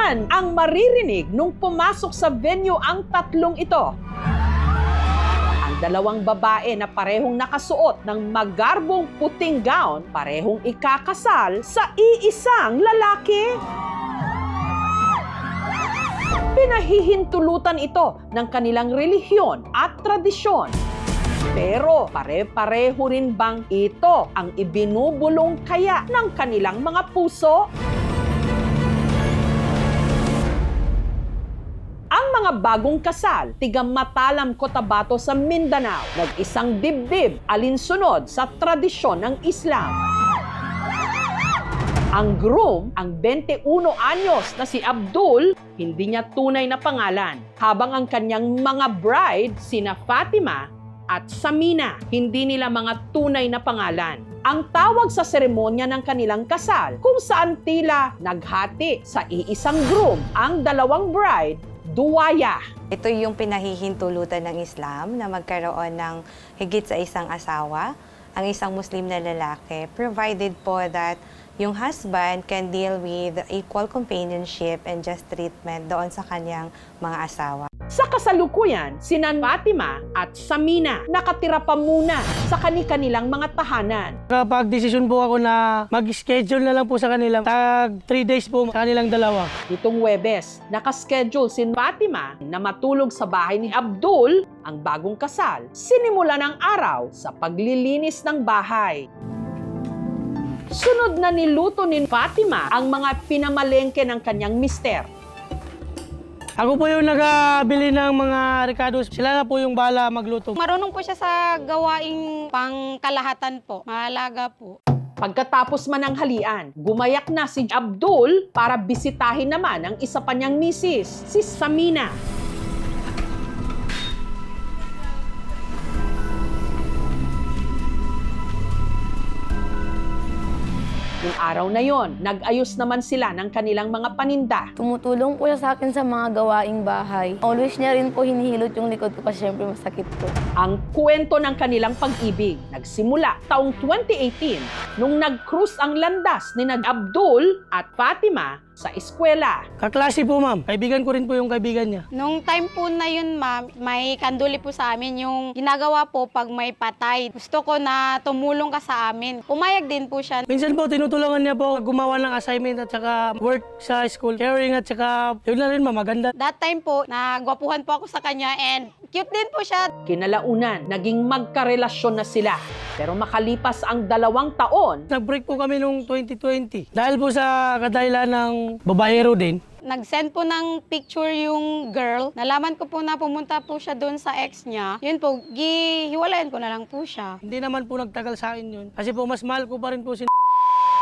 naman ang maririnig nung pumasok sa venue ang tatlong ito? Ang dalawang babae na parehong nakasuot ng magarbong puting gown, parehong ikakasal sa iisang lalaki. Pinahihintulutan ito ng kanilang relihiyon at tradisyon. Pero pare-pareho rin bang ito ang ibinubulong kaya ng kanilang mga puso? Ang mga bagong kasal, tiga Matalam, Cotabato sa Mindanao, nag-isang dibdib alinsunod sa tradisyon ng Islam. Ang groom, ang 21 anyos na si Abdul, hindi niya tunay na pangalan. Habang ang kanyang mga bride, sina Fatima at Samina, hindi nila mga tunay na pangalan. Ang tawag sa seremonya ng kanilang kasal, kung saan tila naghati sa iisang groom ang dalawang bride, duwaya. Ito yung pinahihintulutan ng Islam na magkaroon ng higit sa isang asawa, ang isang Muslim na lalaki, provided po that yung husband can deal with equal companionship and just treatment doon sa kanyang mga asawa. Sa kasalukuyan, sina Fatima at Samina nakatira pa muna sa kani-kanilang mga tahanan. Kapag desisyon po ako na mag-schedule na lang po sa kanila, tag 3 days po sa kanilang dalawa. Itong Huwebes, nakaschedule si Fatima na matulog sa bahay ni Abdul, ang bagong kasal. Sinimula ng araw sa paglilinis ng bahay. Sunod na niluto ni Fatima ang mga pinamalengke ng kanyang mister. Ako po yung nagabili ng mga ricados. Sila na po yung bahala magluto. Marunong po siya sa gawaing pangkalahatan po. Mahalaga po. Pagkatapos man ng halian, gumayak na si Abdul para bisitahin naman ang isa pa niyang misis, si Samina. Yung araw na yon, nag-ayos naman sila ng kanilang mga paninda. Tumutulong po siya sa akin sa mga gawaing bahay. Always niya rin po hinihilot yung likod ko kasi syempre masakit po. Ang kwento ng kanilang pag-ibig nagsimula taong 2018 nung nag-cruise ang landas ni Abdul at Fatima sa eskwela. Kaklase po, ma'am. Kaibigan ko rin po yung kaibigan niya. Nung time po na yun, ma'am, may kanduli po sa amin yung ginagawa po pag may patay. Gusto ko na tumulong ka sa amin. Pumayag din po siya. Minsan po, tinutulungan niya po gumawa ng assignment at saka work sa school. Caring at saka, yun na rin, ma'am, maganda. That time po, nagwapuhan po ako sa kanya and cute din po siya. Kinalaunan, naging magkarelasyon na sila. Pero makalipas ang 2 taon, Nag-break po kami noong 2020. Dahil po sa kadahilan ng babaero din. Nag-send po ng picture yung girl. Nalaman ko po na pumunta po siya doon sa ex niya. Yun po, hiwalayan ko na lang po siya. Hindi naman po nagtagal sa akin yun. Kasi po, mas mahal ko pa rin po si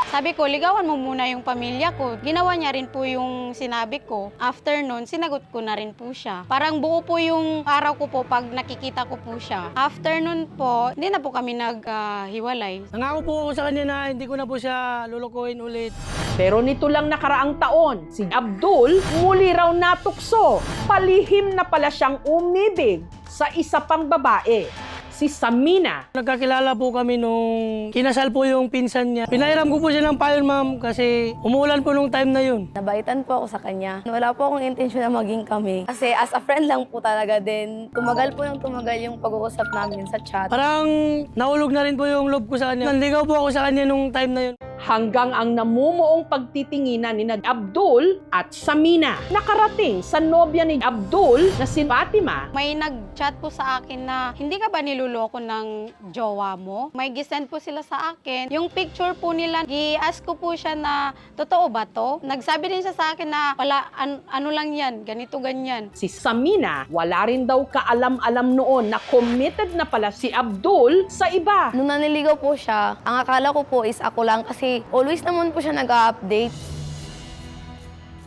Sabi ko, ligawan mo muna yung pamilya ko. Ginawa niya rin po yung sinabi ko. After nun, sinagot ko na rin po siya. Parang buo po yung araw ko po pag nakikita ko po siya. After nun po, hindi na po kami naghiwalay. Nangako po ako sa kanya na hindi ko na po siya lulukuhin ulit. pero nito lang nakaraang taon, si Abdul muli raw natukso. Palihim na pala siyang umibig sa isa pang babae, si Samina. Nagkakilala po kami nung kinasal po yung pinsan niya. Pinairam ko po siya ng payon, ma'am, kasi umuulan po nung time na yun. Nabaitan po ako sa kanya. Wala po akong intensyon na maging kami. Kasi as a friend lang po talaga din. Tumagal po ng tumagal yung pag-uusap namin sa chat. Parang naulog na rin po yung love ko sa kanya. Nanligaw po ako sa kanya nung time na yun. Hanggang ang namumuong pagtitinginan ni Abdul at Samina nakarating sa nobya ni Abdul na si Fatima. May nag-chat po sa akin na, hindi ka ba niluloko ng jowa mo? May gisend po sila sa akin. Yung picture po nila, i-ask ko po siya na, totoo ba to? Nagsabi din siya sa akin na, wala, ano lang yan, ganito, ganyan. Si Samina, wala rin daw kaalam-alam noon na committed na pala si Abdul sa iba. Nung naniligaw po siya, ang akala ko po is ako lang kasi always naman po siya nag-update.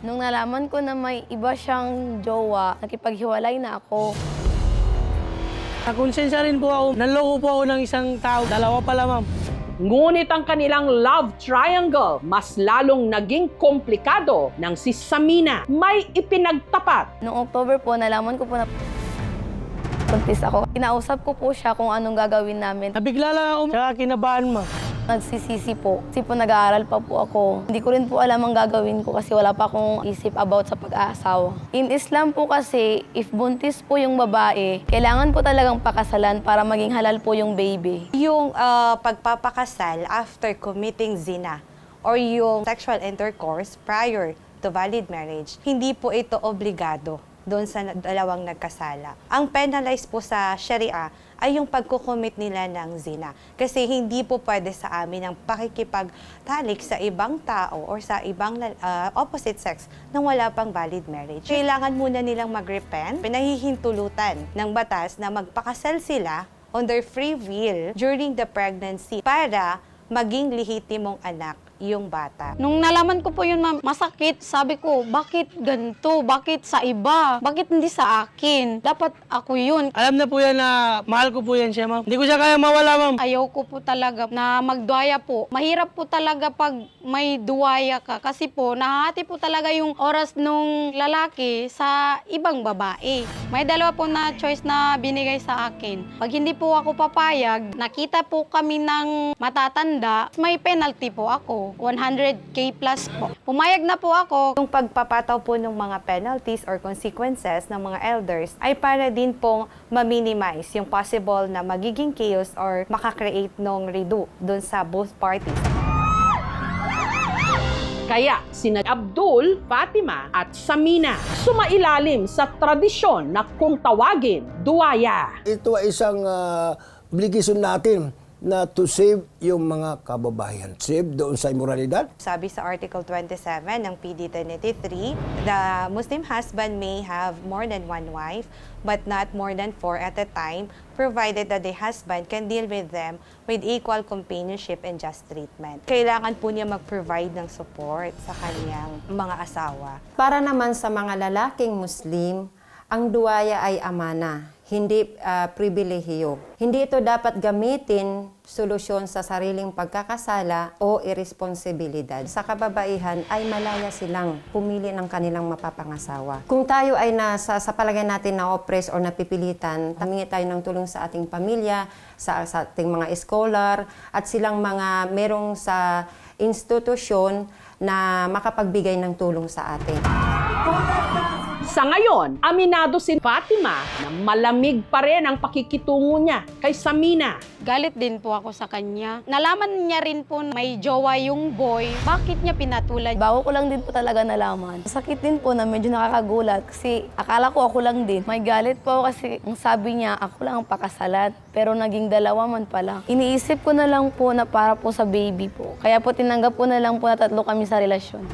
Nung nalaman ko na may iba siyang jowa, nakipaghiwalay na ako. Nakonsensya rin po ako. Nanloko po ako ng isang tao. Dalawa pala, ma'am. Ngunit ang kanilang love triangle mas lalong naging komplikado nang si Samina may ipinagtapat. Noong October po, nalaman ko po na buntis ako. Kinausap ko po siya kung anong gagawin namin. Nabigla lang ako. Tsaka kinabahan, ma'am. nagsisisi po. Kasi po nag-aaral pa po ako. Hindi ko rin po alam ang gagawin ko kasi wala pa akong isip about sa pag-aasawa. In Islam po kasi, if buntis po yung babae, kailangan po talagang pakasalan para maging halal po yung baby. Yung pagpapakasal after committing zina or yung sexual intercourse prior to valid marriage, hindi po ito obligado doon sa dalawang nagkasala. Ang penalized po sa Sharia ay yung pagkukomit nila ng zina. Kasi hindi po pwede sa amin ang pakikipagtalik sa ibang tao or sa ibang opposite sex nang wala pang valid marriage. Kailangan muna nilang mag-repent, pinahihintulutan ng batas na magpakasal sila on their free will during the pregnancy para maging lehitimong anak yung bata. Nung nalaman ko po yun, ma'am, masakit. Sabi ko, bakit ganito? Bakit sa iba? Bakit hindi sa akin? Dapat ako yun. Alam na po yan na mahal ko po yan siya, ma'am. Hindi ko siya kaya mawala, ma'am. Ayaw ko po talaga na magduwaya po. Mahirap po talaga pag may duwaya ka. Kasi po, nahati po talaga yung oras nung lalaki sa ibang babae. May dalawa po na choice na binigay sa akin. Pag hindi po ako papayag, nakita po kami ng matatanda, may penalty po ako. 100K plus po. Pumayag na po ako. Yung pagpapataw po ng mga penalties or consequences ng mga elders ay para din pong ma-minimize yung possible na magiging chaos or makakreate ng redo dun sa both parties. Kaya sina Abdul, Fatima at Samina sumailalim sa tradisyon na kung tawagin, duwaya. Ito ay isang obligasyon natin na to save yung mga kababayan. Save doon sa immoralidad. Sabi sa Article 27 ng PD 1083, the Muslim husband may have more than one wife, but not more than 4 at a time, provided that the husband can deal with them with equal companionship and just treatment. Kailangan po niya mag-provide ng support sa kanyang mga asawa. Para naman sa mga lalaking Muslim, ang duwaya ay amana, hindi pribilehiyo. Hindi ito dapat gamitin solusyon sa sariling pagkakasala o irresponsibilidad. Sa kababaihan ay malaya silang pumili ng kanilang mapapangasawa. Kung tayo ay sa palagay natin na oppress o napipilitan, humingi tayo ng tulong sa ating pamilya, sa ating mga scholar, at silang mga merong sa institusyon na makapagbigay ng tulong sa atin. Sa ngayon, aminado si Fatima na malamig pa rin ang pakikitungo niya kay Samina. Galit din po ako sa kanya. Nalaman niya rin po may jowa yung boy. Bakit niya pinatulan? Bago ko lang din po talaga nalaman. Sakit din po na medyo nakakagulat kasi akala ko ako lang din. May galit po ako kasi ang sabi niya ako lang ang pakasalan pero naging dalawa man pala. Iniisip ko na lang po na para po sa baby po. Kaya po tinanggap ko na lang po na 3 kami sa relasyon.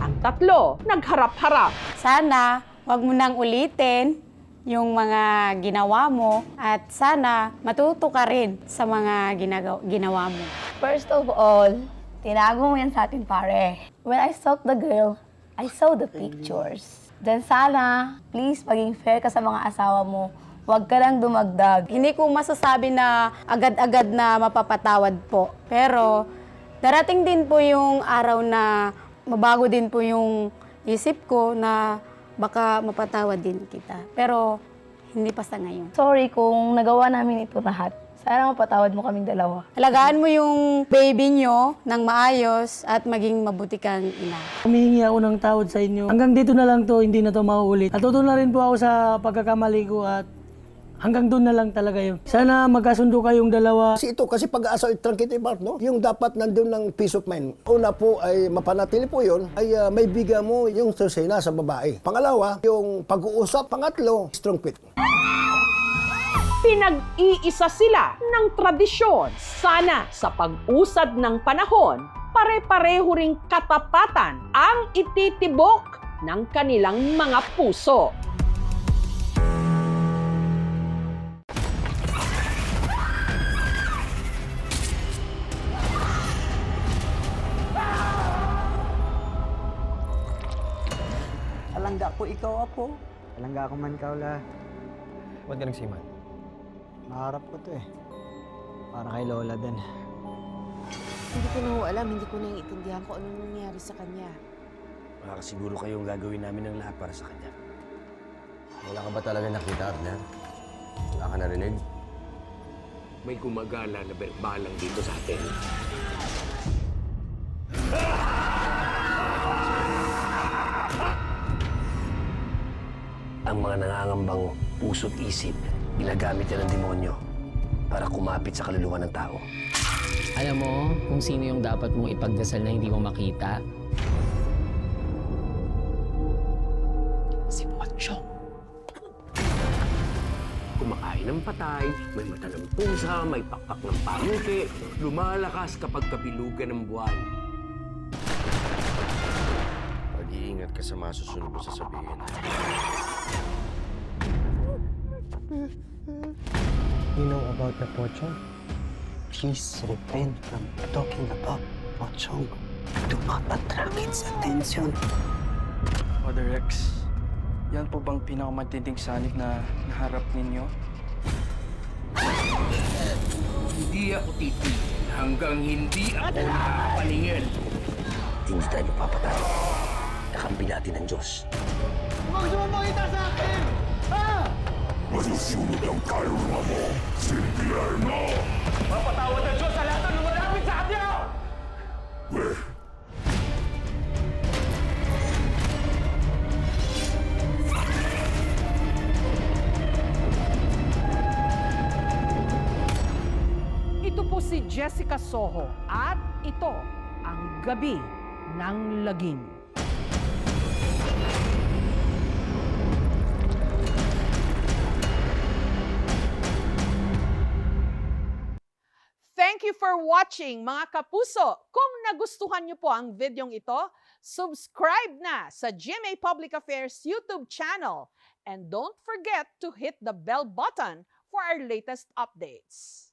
Ang tatlo, nagharap-harap. Sana wag mo nang ulitin yung mga ginawa mo at sana matuto ka rin sa mga ginawa mo. First of all, tinago mo yan sa atin, pare. When I stalked the girl, I saw the pictures. Then sana, please, maging fair ka sa mga asawa mo. Huwag ka lang dumagdag. Hindi ko masasabi na agad-agad na mapapatawad po. Pero darating din po yung araw na mabago din po yung isip ko na baka mapatawad din kita. Pero hindi pa sa ngayon. Sorry kung nagawa namin ito lahat. Sana mapatawad mo kaming dalawa. Alagaan mo yung baby nyo ng maayos at maging mabuti kang ina. Humihingi ako ng tawad sa inyo. Hanggang dito na lang to, hindi na to mauulit. Natuto na rin po ako sa pagkakamali ko at hanggang doon na lang talaga yun. Sana magkasundo kayong dalawa. Kasi pag-asa tranquility part, no? Yung dapat nandun ng peace of mind. Una po ay mapanatili po yun, ay may bigyan mo yung susena sa babae. Pangalawa, yung pag-uusap. Pangatlo, strong fit. Pinag-iisa sila ng tradisyon. Sana sa pag-usad ng panahon, pare-pareho ring katapatan ang ititibok ng kanilang mga puso. Alangga ko ikaw, Apo. Alangga ko man ikaw, la. Ba't ka nagsiman? Maharap ko to eh. Para kay Lola din. Hindi ko na ho alam, hindi ko naiintindihan kung anong nangyari sa kanya. Wala ka siguro kayong gagawin namin ng lahat para sa kanya. Wala ka ba talaga nakita, Abner? Wala ka narinig? May gumagala na berbalang dito sa atin. ng mga nangangambang puso't isip, ginagamit yan ng demonyo para kumapit sa kaluluwa ng tao. Alam mo kung sino yung dapat mong ipagdasal na hindi mo makita? Si Pochong. Kumakain ng patay, may mata ng pusa, may pakpak ng pangke, lumalakas kapag kabilugan ng buwan. Mag-iingat ka sa masusunod mo sasabihin. You know about the Pochong? Please refrain from talking about Pochong. Do not attract its attention. Father Rex, yan po bang pinakamatinding sanib na naharap ninyo? Hindi ako titigil hanggang hindi ako nakapaningin. Hindi tayo magpapatay. Kakampi natin ng Diyos. Masusunod ang kaluluwa mo, Silvierno! Mapatawad ng Diyos sa lahat ng lumalapit sa kanya! Ito po si Jessica Soho at ito ang Gabi ng Lagim. Thank you for watching, mga kapuso. Kung nagustuhan niyo po ang videong ito, subscribe na sa GMA Public Affairs YouTube channel. And don't forget to hit the bell button for our latest updates.